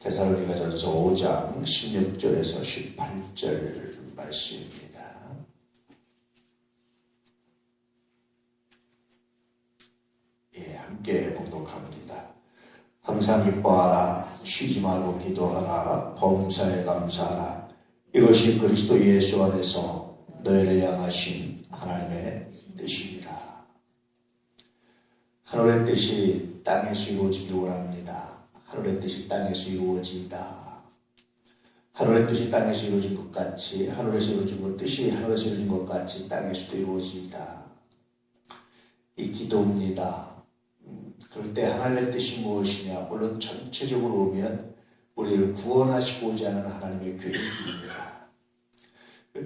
데살로니가전서 5장 16절에서 18절 말씀입니다. 함께 봉독합니다. 항상 기뻐하라. 쉬지 말고 기도하라. 범사에 감사하라. 이것이 그리스도 예수 안에서 너희를 향하신 하나님의 뜻입니다. 하늘의 뜻이 땅에서 이루어지기를 원합니다. 하늘의 뜻이 땅에서 이루어지이다. 하늘의 뜻이 땅에서 이루어진 것 같이 하늘에서 이루어진 것 뜻이 하늘에서 이루어진 것 같이 땅에서도 이루어지이다. 이 기도입니다. 그럴 때 하나님의 뜻이 무엇이냐? 물론 전체적으로 보면 우리를 구원하시고자 하는 하나님의 계획입니다.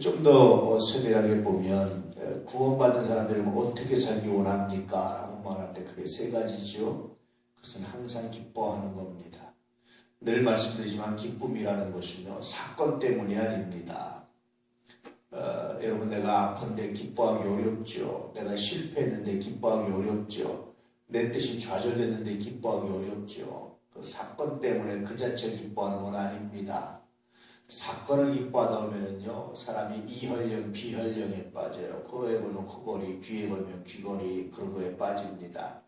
좀 더 세밀하게 보면 구원받은 사람들이 어떻게 살기 원합니까? 라고 말할 때 그게 세 가지죠. 그것은 항상 기뻐하는 겁니다. 늘 말씀드리지만 기쁨이라는 것은요, 사건 때문이 아닙니다. 여러분, 내가 아픈데 기뻐하기 어렵죠. 내가 실패했는데 기뻐하기 어렵죠. 내 뜻이 좌절됐는데 기뻐하기 어렵죠. 그 사건 때문에 그 자체를 기뻐하는 건 아닙니다. 사건을 기뻐하다 보면은요, 사람이 이혈령, 비혈령에 빠져요. 코에 걸면 코걸이, 귀에 걸면 귀걸이, 그런 거에 빠집니다.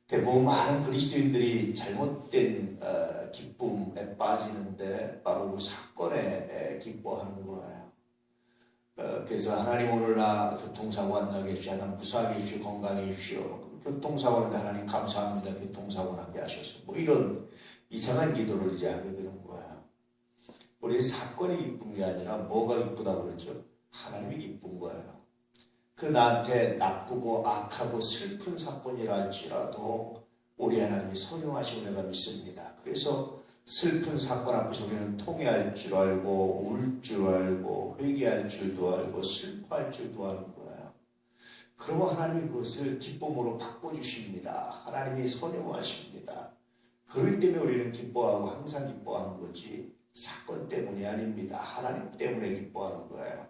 대부분 많은 그리스도인들이 잘못된 기쁨에 빠지는데 바로 그 사건에 기뻐하는 거예요. 그래서 하나님 오늘 나 교통사고 안 나게 해주시오. 하나님 무사하게 해주시오. 건강해 해주시오. 교통사고 하는데 하나님 감사합니다. 교통사고 나게 하셔서 뭐 이런 이상한 기도를 이제 하게 되는 거예요. 우리 사건이 기쁜 게 아니라 뭐가 기쁘다고 그러죠? 하나님이 기쁜 거예요. 그 나한테 나쁘고 악하고 슬픈 사건이라 할지라도 우리 하나님이 선용하시고 내가 믿습니다. 그래서 슬픈 사건 앞에서 우리는 통회할 줄 알고 울 줄 알고 회개할 줄도 알고 슬퍼할 줄도 아는 거예요. 그러면 하나님이 그것을 기쁨으로 바꿔주십니다. 하나님이 선용하십니다. 그렇기 때문에 우리는 기뻐하고 항상 기뻐하는 거지 사건 때문이 아닙니다. 하나님 때문에 기뻐하는 거예요.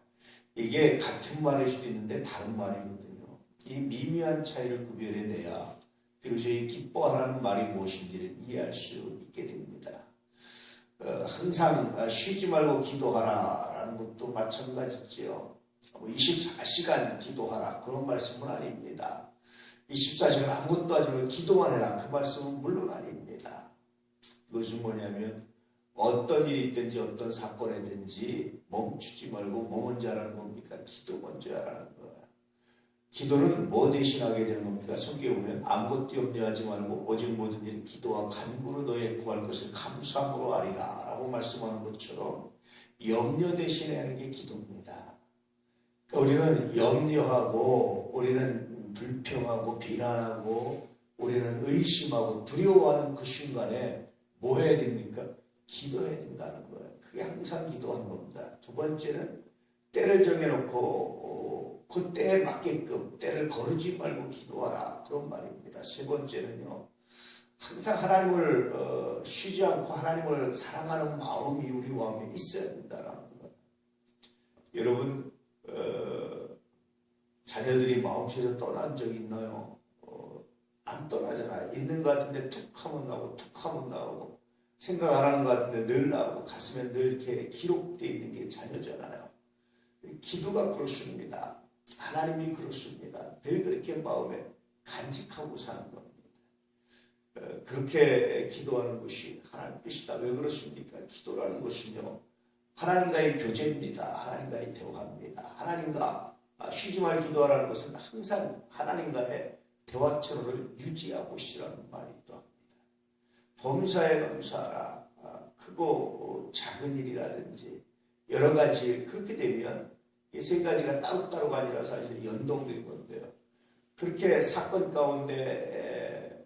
이게 같은 말일 수도 있는데 다른 말이거든요. 이 미미한 차이를 구별해내야 비로소 이 기뻐하라는 말이 무엇인지를 이해할 수 있게 됩니다. 항상 쉬지 말고 기도하라 라는 것도 마찬가지지요. 24시간 기도하라 그런 말씀은 아닙니다. 24시간 아무것도 하지 말고 기도만 해라 그 말씀은 물론 아닙니다. 그것은 뭐냐면 어떤 일이 있든지 어떤 사건이든지 멈추지 말고 뭐 먼저 하라는 겁니까? 기도 먼저 하라는 거예요. 기도는 뭐 대신하게 되는 겁니까? 성경에 보면 아무것도 염려하지 말고 오직 모든 일 기도와 간구로 너의 구할 것을 감사함으로 하리라 라고 말씀하는 것처럼 염려 대신에 하는 게 기도입니다. 그러니까 우리는 염려하고 우리는 불평하고 비난하고 우리는 의심하고 두려워하는 그 순간에 뭐 해야 됩니까? 기도해야 된다는 거예요. 그게 항상 기도하는 겁니다. 두 번째는 때를 정해놓고 그 때에 맞게끔 때를 거르지 말고 기도하라 그런 말입니다. 세 번째는요. 항상 하나님을 쉬지 않고 하나님을 사랑하는 마음이 우리 마음에 있어야 된다는 거예요. 여러분 자녀들이 마음속에서 떠난 적 있나요? 안 떠나잖아요. 있는 것 같은데 툭 하면 나오고 툭 하면 나오고 생각 안 하는 것 같은데 늘 나오고 가슴에 늘 이렇게 기록되어 있는 게 자녀잖아요. 기도가 그렇습니다. 하나님이 그렇습니다. 늘 그렇게 마음에 간직하고 사는 겁니다. 그렇게 기도하는 것이 하나님 뜻이다. 왜 그렇습니까? 기도라는 것은요. 하나님과의 교제입니다. 하나님과의 대화입니다. 하나님과 쉬지 말고 기도하라는 것은 항상 하나님과의 대화 채널을 유지하고 있으라는 말이기도 합니다. 범사에 감사하라. 크고 작은 일이라든지 여러 가지 그렇게 되면 이 세 가지가 따로따로가 아니라 사실 연동된 건데요. 그렇게 사건 가운데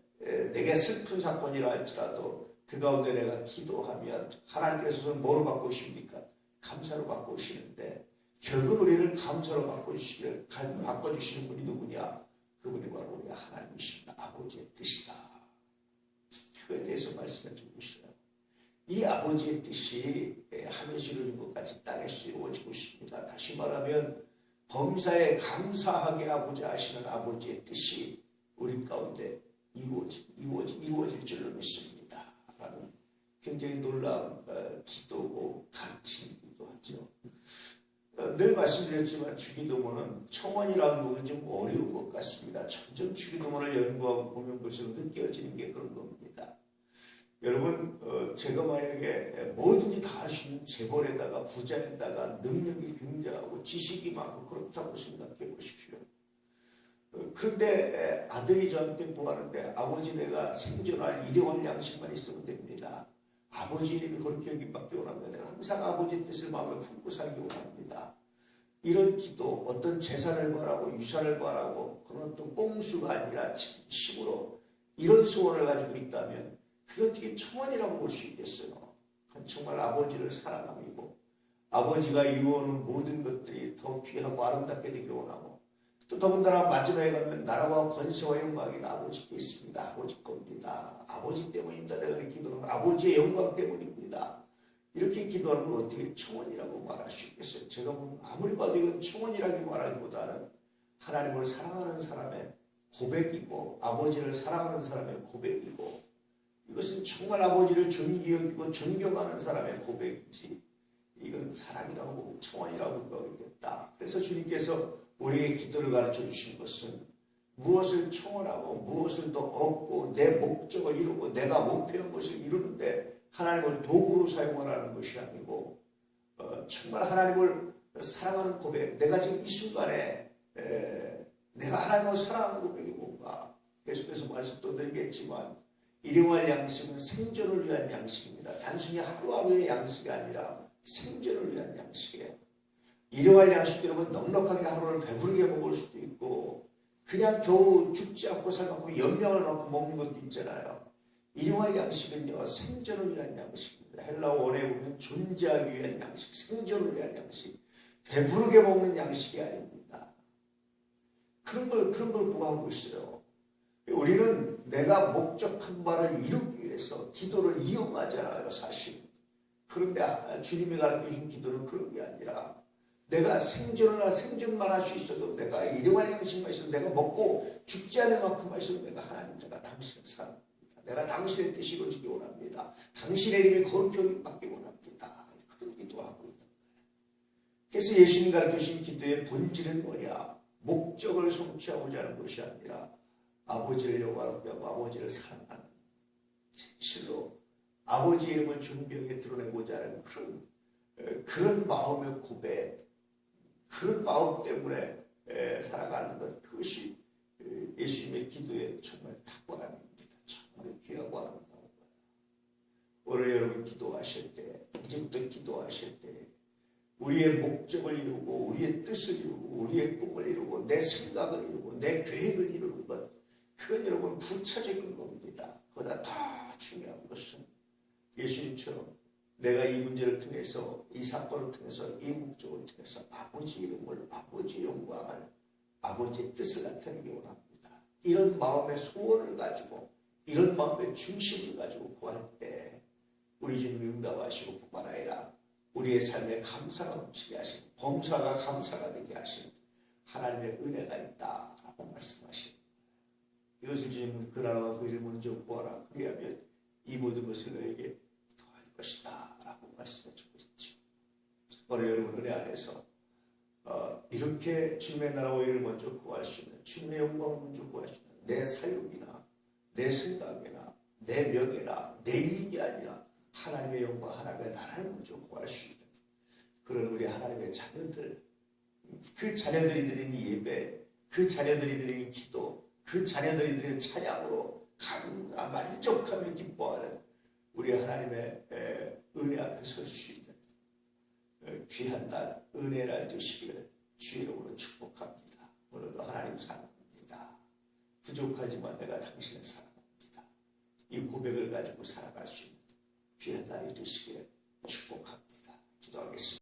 내게 슬픈 사건이라 할지라도 그 가운데 내가 기도하면 하나님께서는 뭐로 바꾸십니까? 감사로 바꾸시는데 결국 우리를 감사로 바꿔주시는 분이 누구냐? 그분이 바로 우리 하나님이십니다. 아버지의 뜻이다. 그에 대해서 말씀해 주고 싶어요. 이 아버지의 뜻이 하늘에서 이루어진 것 같이 땅에서 이루어지고 있습니다. 다시 말하면 범사에 감사하게 하고자 하시는 아버지의 뜻이 우리 가운데 이루어질 줄로 믿습니다. 라는 굉장히 놀라운 기도고 가르침이기도 하죠. 늘 말씀드렸지만 주기도문은 청원이라는 부분이 좀 어려운 것 같습니다. 점점 주기도문을 연구하고 보면 볼수록 느껴지는 게 그런 겁니다. 여러분 제가 만약에 뭐든지 다 할 수 있는 재벌에다가 부자에다가 능력이 굉장하고 지식이 많고 그렇다고 생각해 보십시오. 그런데 아들이 저한테 구하는데 아버지 내가 생존할 일용할 양식만 있으면 됩니다. 아버지 이름이 그렇게 여기밖에 원합니다. 내가 항상 아버지 뜻을 마음에 품고 살기 원합니다. 이런 기도, 어떤 재산을 바라고 유산을 바라고 그런 어떤 꼼수가 아니라 진심으로 이런 소원을 가지고 있다면 그게 어떻게 청원이라고 볼 수 있겠어요? 그건 정말 아버지를 사랑함이고 아버지가 이루어오는 모든 것들이 더 귀하고 아름답게 되기를 원하고 또 더군다나 마지막에 가면 나라와 권세와 영광이 다 아버지께 있습니다. 아버지 겁니다. 아버지 때문입니다. 내가 기도는 아버지의 영광 때문입니다. 이렇게 기도하는 걸 어떻게 청원이라고 말할 수 있겠어요? 제가 아무리 봐도 이건 청원이라고 말하기보다는 하나님을 사랑하는 사람의 고백이고 아버지를 사랑하는 사람의 고백이고 이것은 정말 아버지를 존귀 여기고 존경하는 사람의 고백이지 이건 사랑이라고 보고 청원이라고 보겠다. 그래서 주님께서 우리의 기도를 가르쳐 주신 것은 무엇을 청원하고 무엇을 더 얻고 내 목적을 이루고 내가 목표한 것을 이루는데 하나님을 도구로 사용하라는 것이 아니고 정말 하나님을 사랑하는 고백, 내가 지금 이 순간에 내가 하나님을 사랑하는 고백이 뭔가 계속해서 말씀도 드리겠지만 일용할 양식은 생존을 위한 양식입니다. 단순히 하루하루의 양식이 아니라 생존을 위한 양식이에요. 일용할 양식 여러분 넉넉하게 하루를 배부르게 먹을 수도 있고 그냥 겨우 죽지 않고 살고 연명을 넣고 먹는 것도 있잖아요. 일용할 양식은요 생존을 위한 양식입니다. 헬라어 원어에 보면 존재하기 위한 양식, 생존을 위한 양식, 배부르게 먹는 양식이 아닙니다. 그런 걸 구하고 있어요. 우리는 내가 목적한 바를 이루기 위해서 기도를 이용하잖아요, 사실. 그런데 주님이 가르쳐주신 기도는 그런 게 아니라 내가 생존만 할 수 있어도 내가 일용할 양식만 있어도 내가 먹고 죽지 않을 만큼만 있어도 내가 하나님 내가 당신을 사랑합니다. 내가 당신의 뜻이 이루어지기 원합니다. 당신의 이름이 거룩히 받기 원합니다. 그런 기도하고 있는 거예요. 그래서 예수님 가르쳐주신 기도의 본질은 뭐냐? 목적을 성취하고자 하는 것이 아니라 아버지를 영화롭게 하고 아버지를 사랑하는 진실로 아버지의 이름을 존귀하게 드러내고자 하는 그런 마음의 고백, 그런 마음 때문에 살아가는 것, 그것이 예수님의 기도의 정말 탁월함입니다. 정말 귀하고 아름다운 거예요. 오늘 여러분 기도하실 때, 이제부터 기도하실 때 우리의 목적을 이루고 우리의 뜻을 이루고 우리의 꿈을 이루고 내 생각을 이루고 내 계획을 이루는 것, 그건 여러분 부차적인 겁니다. 그보다 더 중요한 것은 예수님처럼 내가 이 문제를 통해서 이 사건을 통해서 이 목적을 통해서 아버지 이름을 아버지 영광을 아버지의 뜻을 나타내기 원합니다. 이런 마음의 소원을 가지고 이런 마음의 중심을 가지고 구할 때 우리 주님이 응답하시고 뿐만 아니라 우리의 삶에 감사가 넘치게 하시는 범사가 감사가 되게 하시는 하나님의 은혜가 있다라고 말씀하십니다. 이것을 주님은 그 나라와 그 일을 먼저 구하라. 그리하면 이 모든 것을 너에게 더할 것이다 라고 말씀해 주고 있죠. 오늘 여러분 은혜 안에서 이렇게 주님의 나라와 일을 먼저 구할 수 있는 주님의 영광을 먼저 구할 수 있는 내 사역이나 내 생각이나 내 명예나 내 이익이 아니라 하나님의 영광 하나님의 나라를 먼저 구할 수 있는 그런 우리 하나님의 자녀들, 그 자녀들이 드리는 예배, 그 자녀들이 드리는 기도, 그 자녀들이 드리는 찬양으로 만족하며 기뻐하는 우리 하나님의 은혜 앞에 설 수 있는 귀한 날, 은혜의 날 되시기를 주의 이름으로 축복합니다. 오늘도 하나님 사랑합니다. 부족하지만 내가 당신을 사랑합니다. 이 고백을 가지고 살아갈 수 있는 귀한 날이 되시기를 축복합니다. 기도하겠습니다.